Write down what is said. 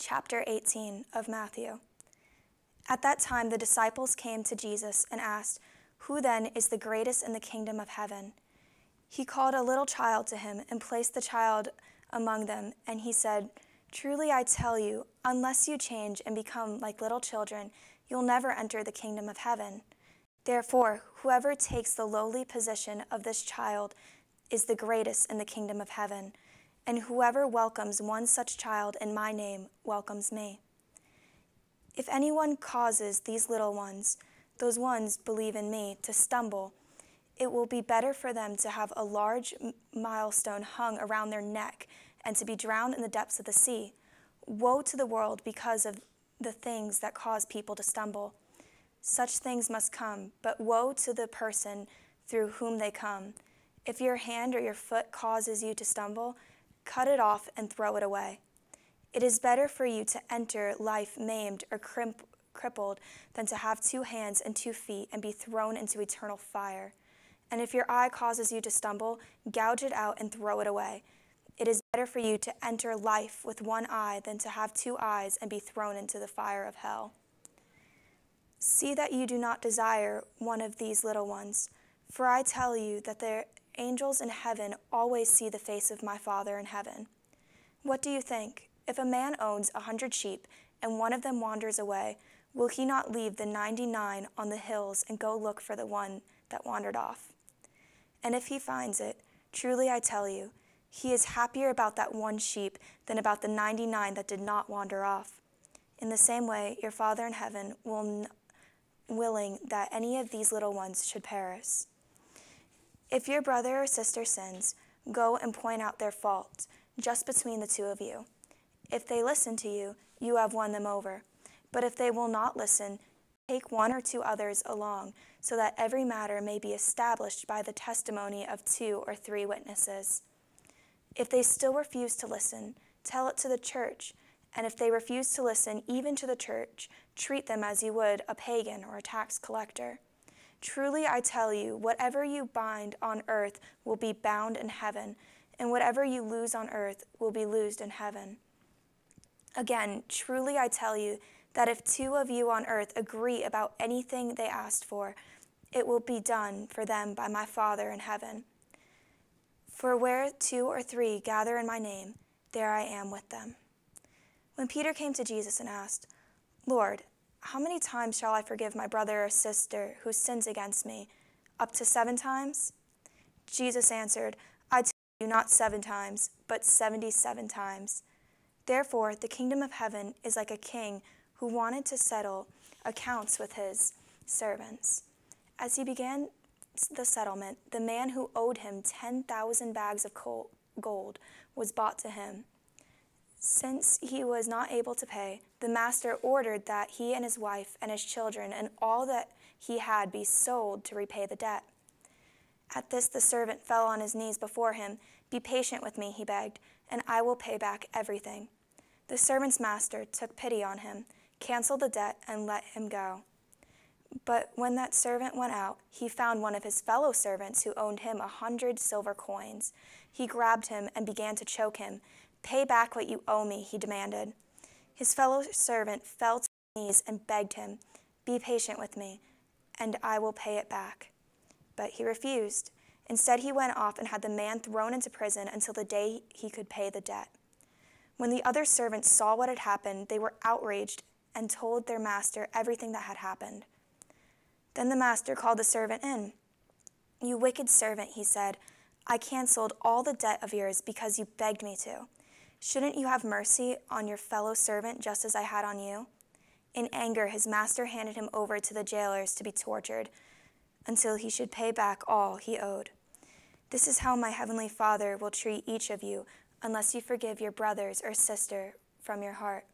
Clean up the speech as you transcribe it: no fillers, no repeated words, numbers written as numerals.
chapter 18 of Matthew. At that time, the disciples came to Jesus and asked, "Who then is the greatest in the kingdom of heaven?" He called a little child to him and placed the child among them, and he said, "Truly I tell you, unless you change and become like little children, you'll never enter the kingdom of heaven. Therefore, whoever takes the lowly position of this child is the greatest in the kingdom of heaven, and whoever welcomes one such child in my name welcomes me. If anyone causes these little ones, those ones believe in me, to stumble, it will be better for them to have a large millstone hung around their neck and to be drowned in the depths of the sea. Woe to the world because of the things that cause people to stumble. Such things must come, but woe to the person through whom they come. If your hand or your foot causes you to stumble, cut it off and throw it away. It is better for you to enter life maimed or crippled than to have 2 hands and 2 feet and be thrown into eternal fire. And if your eye causes you to stumble, gouge it out and throw it away. It is better for you to enter life with 1 eye than to have 2 eyes and be thrown into the fire of hell. See that you do not desire one of these little ones, for I tell you that their angels in heaven always see the face of my Father in heaven. What do you think? If a man owns 100 sheep and one of them wanders away, will he not leave the 99 on the hills and go look for the one that wandered off? And if he finds it, truly I tell you, he is happier about that 1 sheep than about the 99 that did not wander off. In the same way, your Father in heaven will willing that any of these little ones should perish. If your brother or sister sins, go and point out their fault, just between the 2 of you. If they listen to you, you have won them over. But if they will not listen, take 1 or 2 others along, so that every matter may be established by the testimony of 2 or 3 witnesses. If they still refuse to listen, tell it to the church. And if they refuse to listen even to the church, treat them as you would a pagan or a tax collector. Truly I tell you, whatever you bind on earth will be bound in heaven, and whatever you loose on earth will be loosed in heaven. Again, truly I tell you that if 2 of you on earth agree about anything they asked for, it will be done for them by my Father in heaven. For where 2 or 3 gather in my name, there I am with them." When Peter came to Jesus and asked, "Lord, how many times shall I forgive my brother or sister who sins against me? Up to 7 times?" Jesus answered, "I tell you, not 7 times, but 77 times. Therefore, the kingdom of heaven is like a king who wanted to settle accounts with his servants. As he began the settlement, the man who owed him 10,000 bags of gold was brought to him. Since he was not able to pay, the master ordered that he and his wife and his children and all that he had be sold to repay the debt. At this, the servant fell on his knees before him. "Be patient with me," he begged, "and I will pay back everything." The servant's master took pity on him, canceled the debt, and let him go. But when that servant went out, he found one of his fellow servants who owed him 100 silver coins. He grabbed him and began to choke him. "Pay back what you owe me," he demanded. His fellow servant fell to his knees and begged him, "Be patient with me, and I will pay it back." But he refused. Instead, he went off and had the man thrown into prison until the day he could pay the debt. When the other servants saw what had happened, they were outraged and told their master everything that had happened. Then the master called the servant in. "You wicked servant," he said, "I canceled all the debt of yours because you begged me to. Shouldn't you have mercy on your fellow servant just as I had on you?" In anger, his master handed him over to the jailers to be tortured until he should pay back all he owed. This is how my heavenly Father will treat each of you unless you forgive your brothers or sister from your heart.